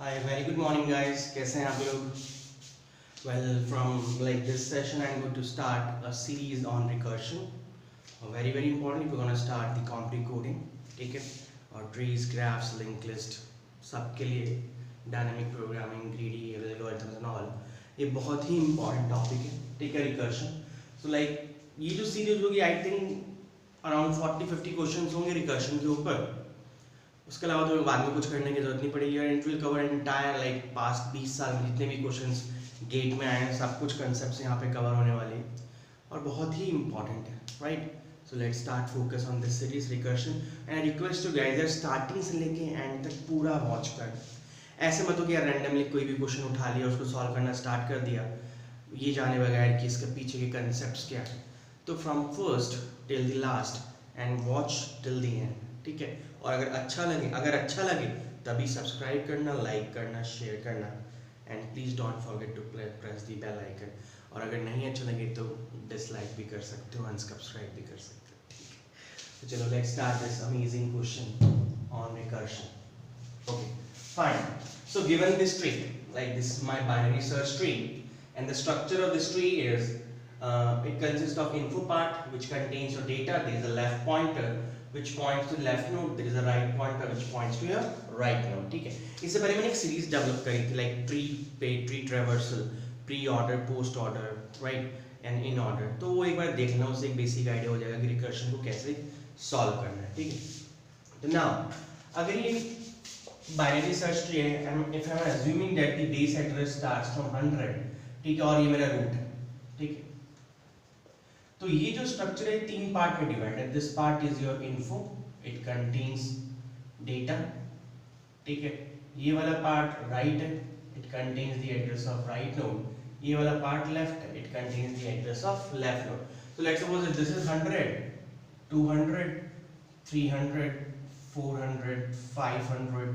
Hi, very good morning guys. कैसे हैं आप लोग? Well, from this session, I'm going to start a series on recursion. Very important. We're going to start the COM coding. ठीक है? और trees, graphs, linked list सबके लिए dynamic programming, greedy, algorithms and all. ये बहुत ही important topic है. ठीक है, recursion. So ये जो series होगी, I think around 40-50 questions होंगे recursion के ऊपर. उसके अलावा तो बाद में कुछ करने की जरूरत नहीं पड़ेगी और it will cover entire past 20 साल में जितने भी क्वेश्चंस गेट में आए हैं सब कुछ कंसेप्ट्स यहाँ पे कवर होने वाले हैं और बहुत ही इंपॉर्टेंट है right. So let's start focus on this series recursion and request to guys starting से लेके एंड तक पूरा वॉच कर. ऐसे मत हो कि यार रैंडमली कोई भी क्वेश्चन उठा लिया उसको सॉल्व करना स्टार्ट कर दिया ये जाने बगैर कि इसके पीछे के कंसेप्ट क्या है. तो from first till the last and watch till the end. ठीक है. और अगर अच्छा लगे तभी सब्सक्राइब करना, लाइक करना, शेयर करना and please don't forget to press the bell icon. और अगर नहीं अच्छा लगे तो डिसलाइक भी कर सकते हो, अनसब्सक्राइब भी कर सकते हो. ठीक है. तो चलो let's start this amazing question on recursion. Okay fine. So given this tree like this is my binary search tree and the structure of this tree is it consists of info part which contains your data. There is a left pointer which points to the left node, there is a right pointer which points to your right node. ठीक है. इससे पहले मैंने एक series develop करी थी like tree traversal, pre order, post order, right and in order. तो वो एक बार देख लेना, उससे एक बेसिक आइडिया हो जाएगा कि रिकर्शन को कैसे सॉल्व करना है. ठीक है. तो नाउ अगर ये बाइनरी सर्च ट्री है and if I am assuming that the base address starts from 100, ठीक है, और ये मेरा रूट है. ठीक है. तो ये जो स्ट्रक्चर है तीन पार्ट में डिवाइड है. This part is your info, it contains data. ठीक है. ये वाला पार्ट राइट है, it contains the address of right node. ये वाला पार्ट लेफ्ट है, it contains the address of left node. So let's suppose this is 100, 200, 300, 400, 500,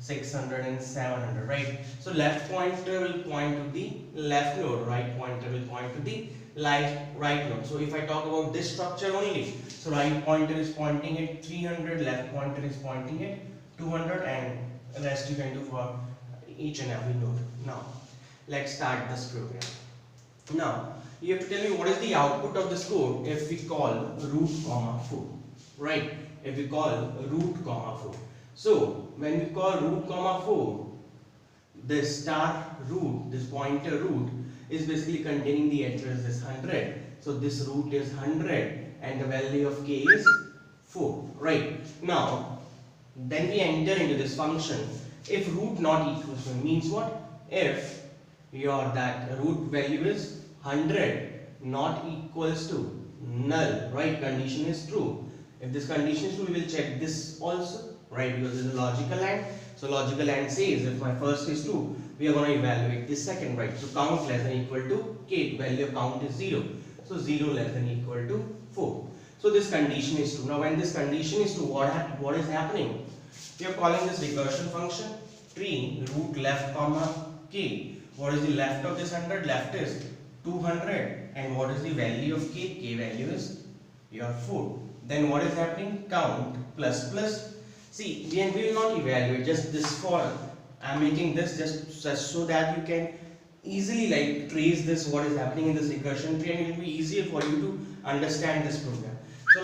600 and 700, right? So left pointer will point to the left node, right pointer will point to the right node. So if I talk about this structure only, so right pointer is pointing at 300, left pointer is pointing at 200, and the rest you can do for each and every node. Now let's start this program. Now you have to tell me what is the output of this code if we call root comma 4, right? If we call root comma 4. So when we call root comma 4, this star root, this pointer root is basically containing the address this 100. So this root is 100 and the value of k is 4, right? Now then we enter into this function. If root not equals to means what? If your that root value is 100 not equals to null, right? Condition is true. If this condition is true, we will check this also, right? Because this is a logical AND. So logical AND says if my first is true, we are going to evaluate this second, right? So count less than equal to k. Value of count is 0. So 0 less than equal to 4. So this condition is true. Now when this condition is true, what is happening? We are calling this recursion function tree root left comma k. What is the left of this 100? Left is 200, and what is the value of k? K value is your 4. Then what is happening? Count plus plus. See, we will not evaluate just this for. I am making this just so that you can easily trace this what is happening in this recursion tree, and it will be easier for you to understand this program. So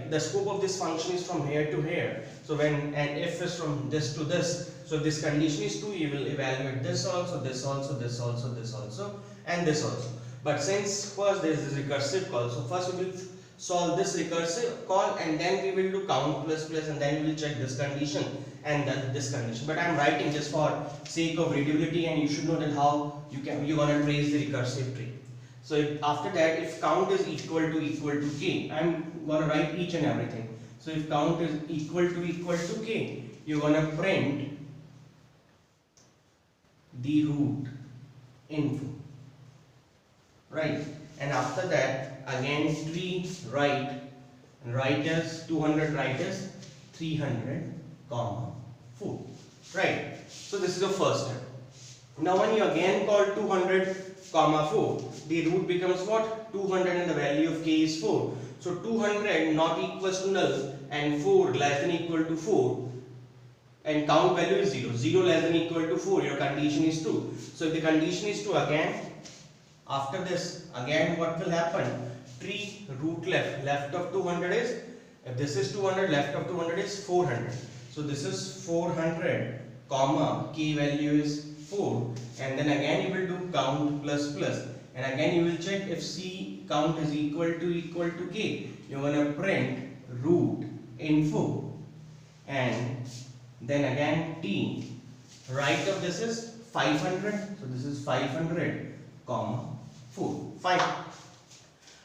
the scope of this function is from here to here. So when and if is from this to this. So if this condition is true, you will evaluate this also, this also, this also, this also, and this also. But since first there is this recursive call, so first we will solve this recursive call and then we will do count plus plus and then we will check this condition and this condition. But I am writing just for sake of readability, and you should know that how you're gonna trace the recursive tree. So after that, if count is equal to k, I am gonna write each and everything. So if count is equal to k, you're gonna print the root info, right? And after that again tree right, and right is 200, right is 300 comma 4, right? So this is the first step. Now when you again call 200 comma 4, the root becomes what? 200 and the value of k is 4. So 200 not equals to null and 4 less than equal to 4. and count value is 0. 0 less than equal to 4. Your condition is true. So if the condition is true, again after this, again what will happen? Tree root left of 200 is, if this is 200, left of 200 is 400. So this is 400 comma k value is 4, and then again you will do count plus plus, and again you will check if c count is equal to k. You are going to print root info, and then again t. Right of this is 500, so this is 500 comma 4. Fine.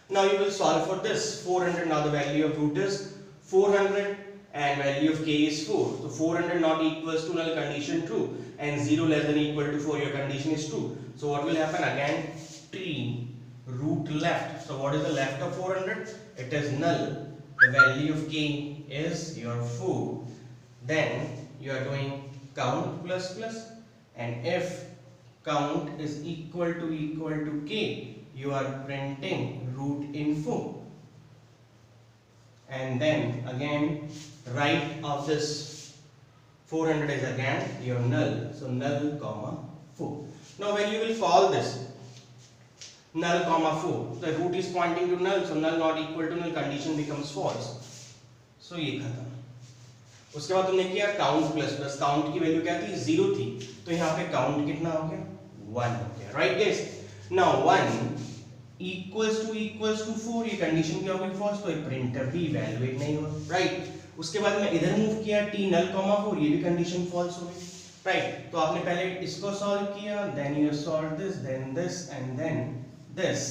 Now you will solve for this 400. Now the value of root is 400 and value of k is 4. So 400 not equals to null, condition true, and 0 less than equal to 4, your condition is true. So what will happen? Again t root left. So what is the left of 400? It is null. The value of k is your 4. Then you are doing count plus plus, and if count is equal to k, you are printing root info, and then again right of this 400 is again your null, so null comma 4. Now when you will call this null comma 4, the root is pointing to null, so null not equal to null, condition becomes false. So ये खत्म. उसके बाद तुमने किया count plus plus, count की value क्या थी? 0 थी, तो यहाँ पे काउंट कितना हो गया? 1 हो गया. Right guys? Now 1 equals to 4, ये कंडीशन क्या हो गई? फॉल्स. तो प्रिंटर भी इवैल्यूएट नहीं हुआ. राइट? उसके बाद मैं इधर मूव किया t null comma 4, ये भी कंडीशन फॉल्स हो गई. राइट? तो आपने पहले इसको सॉल्व किया, then you solve this, then this and then this.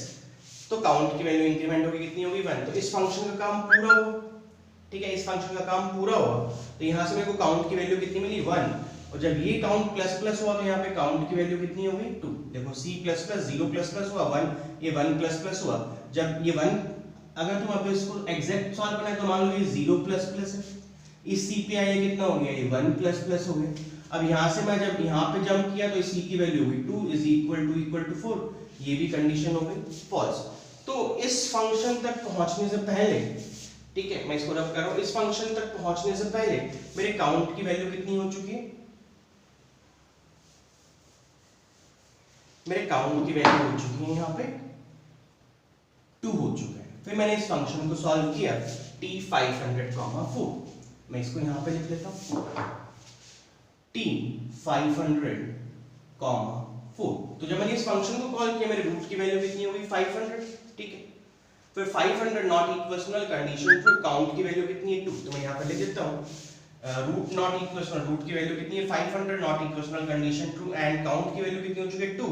तो काउंट की वैल्यू इंक्रीमेंट होगी, कितनी होगी? 1. तो इस फंक्शन का काम पूरा हुआ. ठीक है, इस फंक्शन का काम पूरा हुआ. तो यहाँ से मेरे को काउंट की वैल्यू कितनी मिली? 1. और जब ये काउंट प्लस प्लस हुआ तो यहाँ पे काउंट की वैल्यू कितनी हो गई? 2. देखो c plus plus 0 plus plus हुआ 1, ये 1 प्लस प्लस हुआ. जब ये 1, अगर तुम अब इसको एग्जैक्ट सॉल्व करना है तो मान लो ये 0 प्लस प्लस है, इस c पे आया कितना हो गया? ये 1 प्लस प्लस हो गया. अब यहाँ से मैं जब यहाँ पे जंप किया तो c की वैल्यू हुई 2 इज इक्वल टू 4, ये भी कंडीशन हो गई फॉल्स. तो इस फंक्शन तक पहुंचने से पहले, ठीक है, मैं इसको रब कर रहा हूं, इस फंक्शन तक पहुंचने से पहले मेरे काउंट की वैल्यू कितनी हो चुकी है? मेरे काउंट की वैल्यू हो चुकी है यहाँ पे 2 हो चुका है. फिर मैंने इस फंक्शन को सॉल्व किया t 500 4. मैं इसको यहाँ पे लिख लेता हूँ t 500 4. तो जब मैंने इस फंक्शन को कॉल किया मेरे रूट की वैल्यू कितनी हो गई? 500. ठीक है, फिर 500 not equals to null, condition true, count की वैल्यू कितनी है? 2. तो मैं यहाँ पे लिख देता हूँ root not equals to, root की वैल्यू कितनी है? 500 not equals to null, condition true, and count की वैल्यू कितनी हो चुकी है? 2.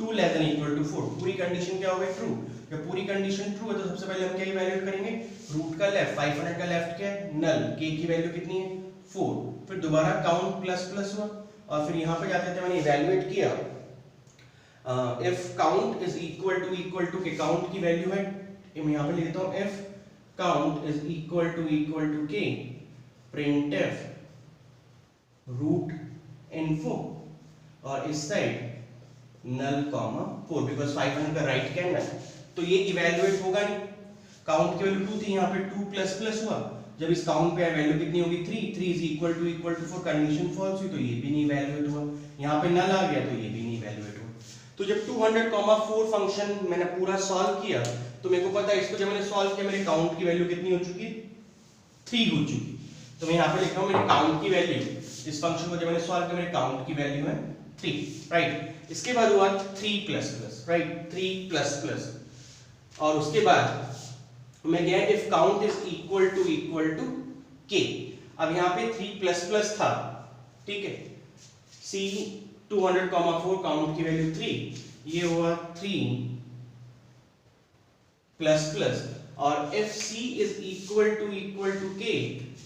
2 लेस देन इक्वल टू 4. पूरी कंडीशन क्या हो गई? ट्रू. जब पूरी कंडीशन ट्रू है तो सबसे पहले हम क्या इवैल्यूएट करेंगे? रूट का लेफ्ट. 500 का लेफ्ट क्या है? नल. k की वैल्यू कितनी है? 4. फिर दोबारा काउंट प्लस प्लस हुआ, और फिर यहाँ पे जाते थे मैंने इवैल्यूएट किया if count is equal to k. Count की वैल्यू है, मैं यहाँ पे लिख देता हूँ if count is equal to k, printf root info, और इस साइड null comma 4, because 500 का राइट क्या है null. तो ये इवैल्यूएट होगा नहीं. काउंट की वैल्यू 2 थी, यहाँ पे 2 प्लस प्लस हुआ, जब इस काउंट पे वैल्यू कितनी होगी? 3. 3 is equal to 4, condition false हुई तो ये भी नहीं इवैल्यूएट हुआ. यहाँ पे null आ गया तो ये भी नहीं इवैल्यूएट हुआ. तो जब 200,4 फंक्शन मैंने पूरा सॉल्व किया तो मेरे को पता है इसको जब मैंने सॉल्व किया मेरे काउंट की वैल्यू कितनी हो चुकी? 3 हो चुकी. तो मैं यहाँ पे लिख रहा हूँ मेरे काउंट की वैल्यू, इस फंक्शन को जब मैंने सॉल्व किया मेरे काउंट की वैल्यू है 3. राइट? इसके बाद हुआ 3 plus plus. Right? 3 plus plus, और उसके बाद मैं गया if count is equal to k. अब यहाँ पे 3 प्लस प्लस था. ठीक है, c 200,4 काउंट की वैल्यू 3, ये हुआ 3 प्लस प्लस, और if c is equal to k,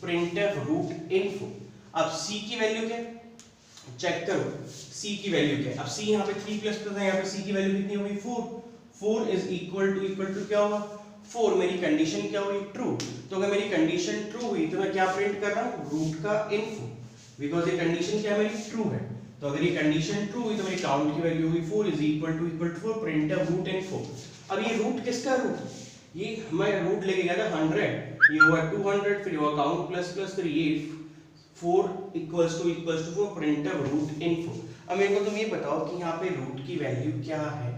printf root info. अब c की वैल्यू क्या? चेक करो c की वैल्यू क्या? अब c यहाँ पे 3 प्लस प्लस है, यहाँ पे c की वैल्यू कितनी होगी? 4. 4 इज इक्वल टू क्या होगा? 4. मेरी कंडीशन क्या हुई? ट्रू. तो अगर मेरी कंडीशन ट्रू हुई तो मैं क्या प्रिंट कर रहा हूँ? रूट का इन्फो, बिकॉज ये कंडीशन क्या मेरी ट्रू है. तो अगर ये कंडीशन ट्रू हुई तो मेरी काउंट की वैल्यू हुई 4 is equal to 4, printf root info. अब ये रूट किसका रूट? ये मैं रूट लेके गया था 100, ये हुआ 200, फिर हुआ काउंट प्लस प्लस, फिर ये 4 equals to 4 printf root info। अब मेरे को तुम ये बताओ कि यहाँ पे रूट की वैल्यू क्या है।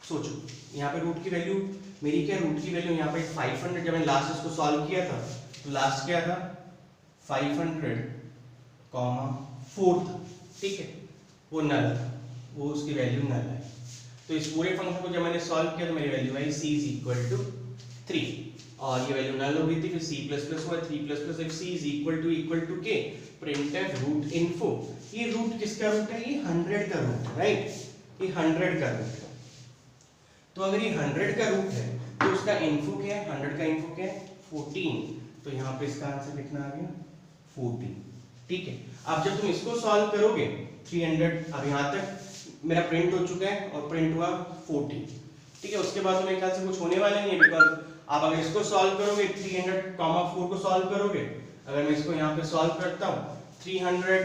सोचो यहाँ पे रूट की वैल्यू मेरी क्या, रूट की वैल्यू यहाँ पे 500, जब मैंने लास्ट इसको सॉल्व किया था तो लास्ट क्या था 500 कॉमा 4 था, ठीक है, वो नल था, वो उसकी वैल्यू नल है। तो इस पूरे फंक्शन को जब मैंने सॉल्व किया तो मेरी वैल्यू आई c इज इक्वल टू 3 और ये वैल्यू नल हो गई थी, फिर c प्लस प्लस हुआ 3 plus plus if c is equal to k printf root info। ये रूट किसका रूट है, ये 100 का रूट है, राइट, ये 100 का रूट है। तो अगर ये 100 का रूट है तो उसका इन्फो क्या है, 100 का इन्फो क्या है 14, तो यहाँ पे इसका आंसर लिखना आ गया 14, ठीक है। अब जब तुम इसको सॉल्व करोगे 300, अब यहाँ तक मेरा प्रिंट हो चुका है और प्रिंट हुआ 14, ठीक है। उसके बाद तो मेरे ख्याल से कुछ होने वाला नहीं है, बिकॉज आप अगर इसको सॉल्व करोगे 300,4 को सॉल्व करोगे, अगर मैं इसको यहाँ पे सॉल्व करता हूँ 300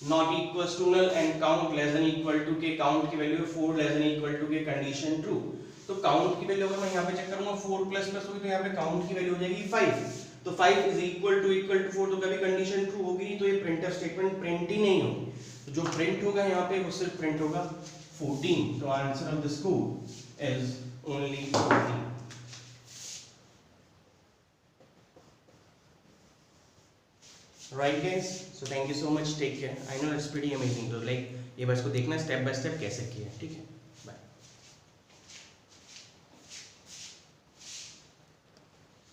not equals to null and count less than equal to K, count की value 4 less than equal to K, condition true. तो काउंट की वैल्यू अगर मैं यहाँ पे चेक करूंगा 4 प्लस प्लस होगी तो यहाँ पे काउंट की वैल्यू हो जाएगी 5, तो 5 इज इक्वल टू 4, तो कभी कंडीशन ट्रू होगी नहीं, तो ये प्रिंटफ स्टेटमेंट प्रिंट ही नहीं होगी। तो जो प्रिंट होगा यहाँ पे वो सिर्फ प्रिंट होगा 14, तो answer of this code is only 14। Right guys, so thank you so much, take care। I know it's pretty amazing, तो like ये बस को देखना स्टेप बाय स्टेप कैसे किया है, ठीक है।